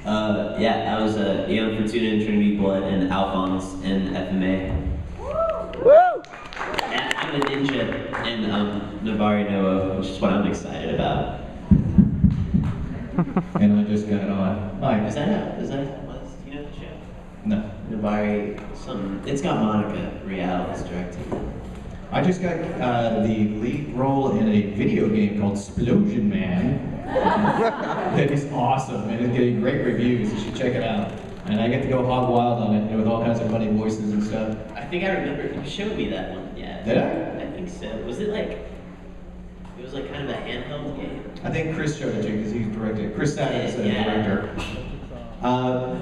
Yeah, I was Eon Fortuna in Trinity Blood and Alphonse in FMA. Woo! And I'm a ninja in Navari Noah, which is what I'm excited about. And I just got on. Hi. Is that do you know the show? No. Navari, it's got Monica Rial as directing. I just got the lead role in a video game called Splosion Man. That is awesome, and it's getting great reviews. You should check it out. And I get to go hog wild on it, with all kinds of funny voices and stuff. I think I remember you showed me that one. Yeah. Did I? I think so. Was it like? It was like kind of a handheld game. I think Chris showed it to you because he's directed. Chris Satter is the Yeah. director.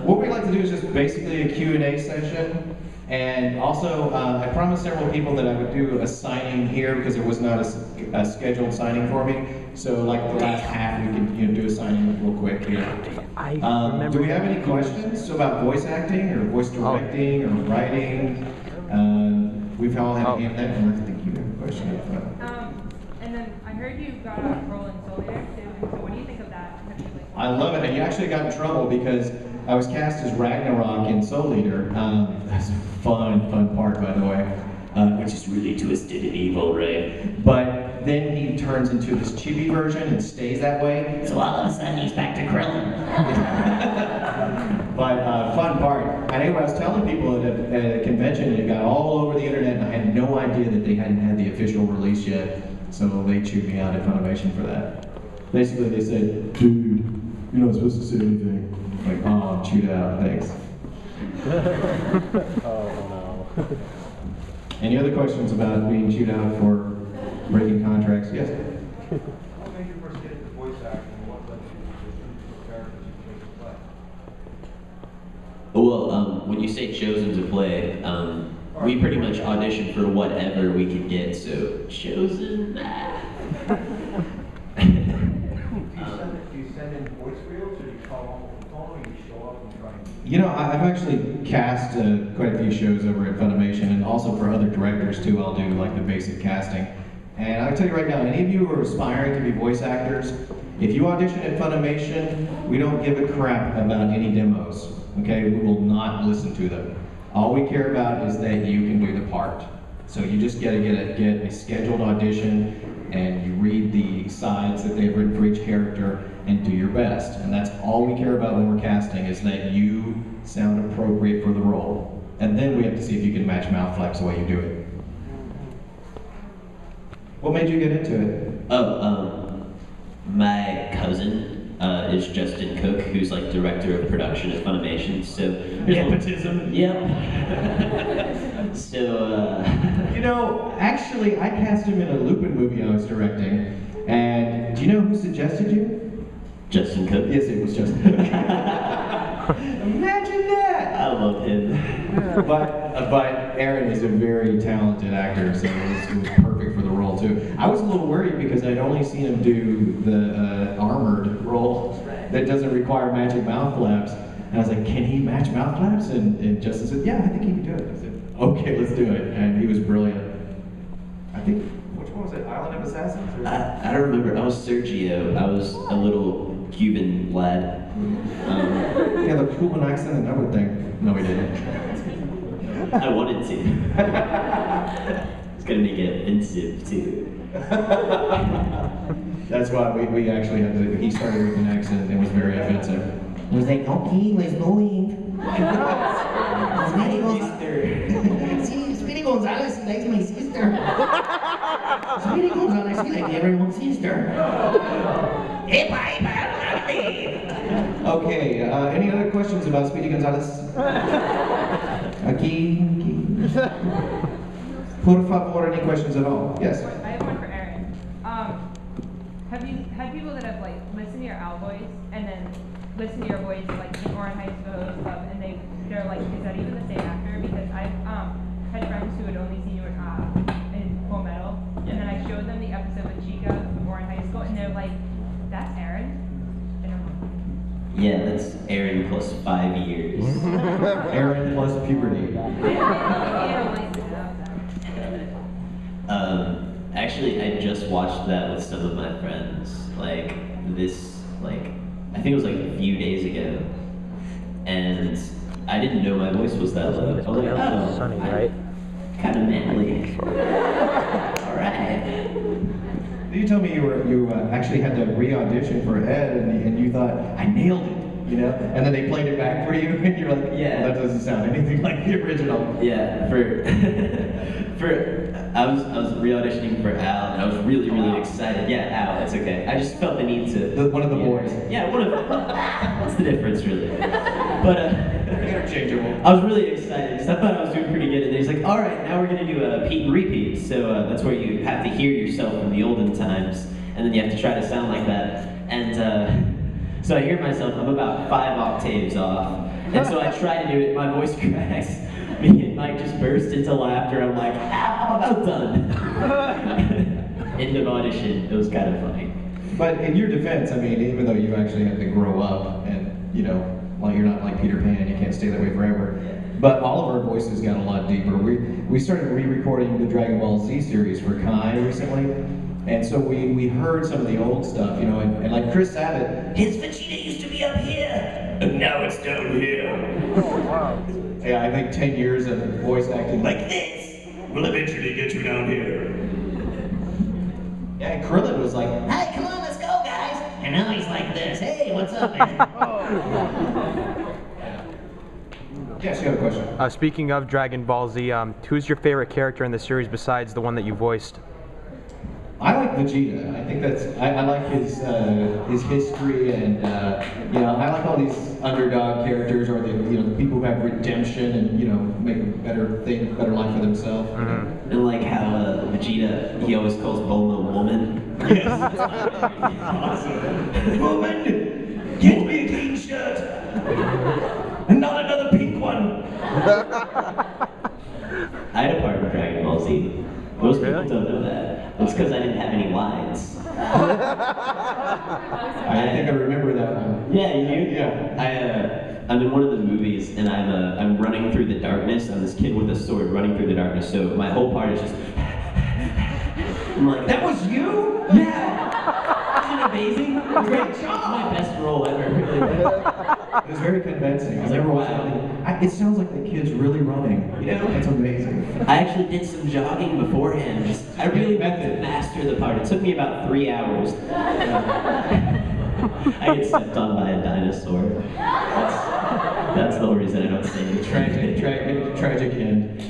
What we like to do is just basically a Q&A session. And also, I promised several people that I would do a signing here because there was not a scheduled signing for me. So, like the last half, we can do a signing real quick here. Do we have any questions about voice acting or voice directing or writing? We've all had a hand that, and I think you have a question up front. And then I heard you got a role in Soul Eater too. So what do you think of that? I love it. And you actually got in trouble because I was cast as Ragnarok in Soul Eater. That's a fun part, by the way. Which is really twisted and evil, right? But then he turns into this chibi version and stays that way. So all of a sudden he's back to Krillin. But fun part. I know I was telling people at a convention and it got all over the internet and I had no idea that they hadn't had the official release yet. So they chewed me out at Funimation for that. Basically they said, dude, you're not supposed to say anything. Like, oh, I'm chewed out, thanks. Oh no. Any other questions about being chewed out for breaking contracts? Yes? What made you first get into voice acting and what led you to the characters you chose to play? Well, when you say chosen to play, we pretty much audition for whatever we could get, so chosen. Do you send in voice reels or do you call on the phone or you show up and try and... You know, I've actually cast quite a few shows over at Funimation and also for other directors too. I'll do like the basic casting. And I'll tell you right now, any of you who are aspiring to be voice actors, if you audition at Funimation, we don't give a crap about any demos. Okay, we will not listen to them. All we care about is that you can do the part. So you just gotta get a scheduled audition and you read the sides that they've written for each character and do your best. And that's all we care about when we're casting is that you sound appropriate for the role. And then we have to see if you can match mouth flaps the way you do it. What made you get into it? Oh, my cousin is Justin Cook, who's like director of production at Funimation. So Nepotism. Yep. So You know, actually, I cast him in a Lupin movie I was directing. And do you know who suggested you? Justin Cook. Yes, it was Justin Cook. Imagine that! I love him. But Aaron is a very talented actor, so it was perfect for the role too. I was a little worried because I'd only seen him do the armored role that doesn't require magic mouth flaps. And I was like, can he match mouth flaps? And Justin said, yeah, I think he can do it. I said, okay, let's do it. And he was brilliant. I think, which one was it? Island of Assassins? Or I don't remember. I was Sergio. I was a little Cuban lad. yeah, the Cuban accent and everything. No, we didn't. I wanted to. It's gonna make it offensive too. That's why we actually had to, he started with an accent and it was very offensive. He was like, okay, let's go in. Speedy Gonzalez, he likes my sister. Speedy Gonzalez, he likes everyone's sister. Okay, any other questions about Speedy Gonzalez? Aquí. Por favor, any questions at all? Yes? I have one for Aaron. Have you had people that have like listened to your Al voice and then listened to your voice like in Orange High School Club and they're like, is that even the same actor? Because I've had friends who had only seen you in Fullmetal, and then I showed them the episode with Chica of Orange High School, and they're like, that's Aaron? And I'm like, Yeah, that's Aaron plus 5 years. Aaron plus puberty. Actually, I just watched that with some of my friends. Like I think it was like a few days ago. and I didn't know my voice was that low. I was like, oh, Sonny, right? Kind of manly. All right. You told me you actually had to re-audition for Ed, and you thought, I nailed it, you know? And then they played it back for you, and you're like, Yeah. well, that doesn't sound anything like the original. Yeah, I was re-auditioning for Al, and I was really excited. Yeah, Al, it's okay. I just felt the need to. One of the boys. Yeah, one of them. What's the difference, really? But Interchangeable. I was really excited because I thought I was doing pretty good, and he's like, "All right, now we're gonna do a Pete and repeat." So that's where you have to hear yourself from the olden times, and then you have to try to sound like that. And so I hear myself. I'm about 5 octaves off, and so I try to do it. My voice cracks. Me and Mike just burst into laughter. I'm like, "Ah, I'm about done." End of audition. It was kind of funny. But in your defense, I mean, even though you actually have to grow up, and you know, well, you're not like Peter Pan, you can't stay that way forever. But all of our voices got a lot deeper. We started re-recording the Dragonball Z series for Kai recently, and so we heard some of the old stuff, you know, and like Chris Sabat, his Vegeta used to be up here, and now it's down here. Oh, wow. Yeah, I think 10 years of voice acting like this will eventually get you down here. Yeah, and Krillin was like, hey, come on, let's go, guys. And now he's like this, hey, what's up, man? Yes, you have a question. Speaking of Dragon Ball Z, who's your favorite character in the series besides the one that you voiced? I like Vegeta. I think that's, I like his history, and you know, I like all these underdog characters, or the the people who have redemption and make a better life for themselves. Mm-hmm. And like how Vegeta, he always calls Bulma woman. Yes. Awesome. Woman, get me a clean shirt, and not another pink one. I had a part in Dragon Ball Z. Most people Really? don't know that. It's because I didn't have any lines. I think I remember that one. Yeah, you do? Yeah. I'm in one of the movies, and I'm running through the darkness. I'm this kid with a sword running through the darkness. So my whole part is just. I'm like, that was you? Yeah. Isn't it amazing? Great job. My best role ever. Really. It was very convincing. I was remember like, watching wow. it. It sounds like the kid's really running. It's amazing. I actually did some jogging beforehand. I really meant to master the part. It took me about 3 hours. I get stepped on by a dinosaur. That's the whole reason I don't say anything. Tragic end.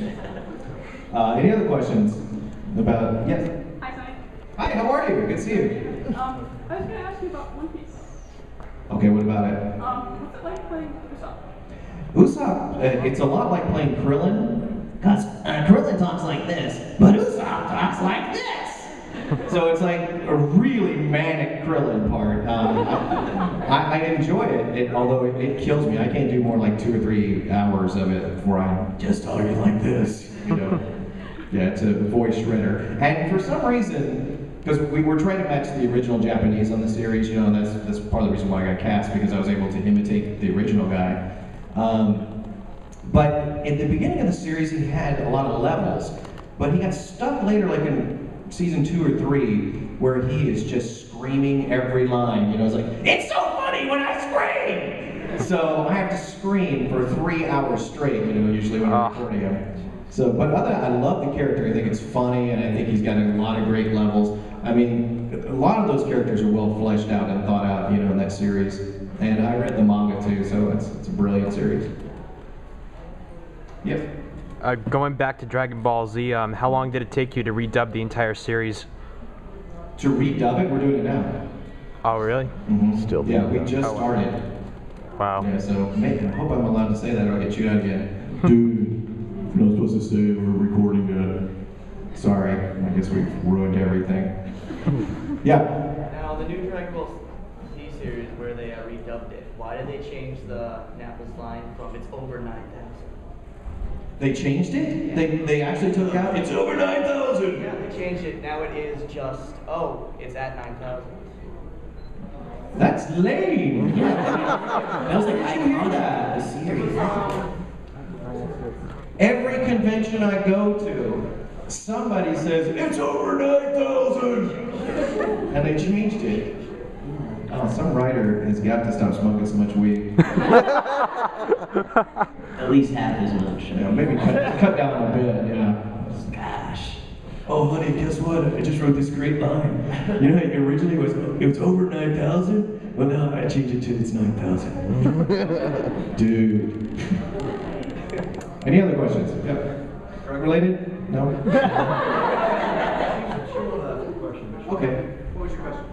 Any other questions about? Yes. Hi, Sonny. Hi. How are you? Good to see you. I was going to ask you about One Piece. Okay. What about it? What's it like playing Usopp? Usopp. It's a lot like playing Krillin, because Krillin talks like this, but Usopp talks like this. So it's like a really manic Krillin part. I enjoy it, although it kills me. I can't do more like 2 or 3 hours of it before I'm just talking like this. Yeah, it's a voice shredder. And for some reason, because we were trying to match the original Japanese on the series, and that's part of the reason why I got cast, because I was able to imitate the original guy. But at the beginning of the series, he had a lot of levels, but he got stuck later, like in season 2 or 3, where he is just screaming every line. It's like, it's so funny when I scream! So I have to scream for 3 hours straight, usually when I'm recording him. So, but I love the character. I think it's funny, and I think he's got a lot of great levels. I mean, a lot of those characters are well fleshed out and thought out, in that series. And I read the manga too, so it's a brilliant series. Yep. Going back to Dragon Ball Z, how long did it take you to redub the entire series? To redub it, we're doing it now. Oh, really? Mm-hmm. Still Yeah, doing we it. just Oh, wow. started. Wow. Yeah, so man, I hope I'm allowed to say that or I'll get chewed out again. Dude, you're not supposed to say we're recording it. Sorry, I guess we've ruined everything. Yeah. Now, the new Dragon Ball Z series where they redubbed it, why did they change the Nappa's line from it's over 9,000? They changed it? They actually took out, it's over 9,000! Yeah, they changed it. Now it is just, oh, it's at 9,000. That's lame! That was like iconic of the series. Every convention I go to, somebody says, it's over 9,000! And they changed it. Oh, some writer has got to stop smoking so much weed. At least half as much. Yeah, maybe cut down a bit, yeah. Gosh. Oh, honey, guess what? I just wrote this great line. You know, it originally was over 9,000. Well, now I changed it to it's 9,000. Dude. Any other questions? Yep. Drug related? No? Okay. What was your question?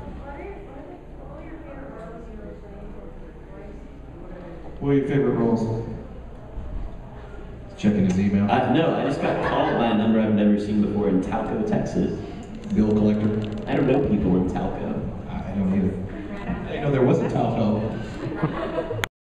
What are your favorite roles? Checking his email. No, I just got called by a number I've never seen before in Talco, Texas. Bill collector. I don't know people in Talco. I don't either. I didn't know there was a Talco.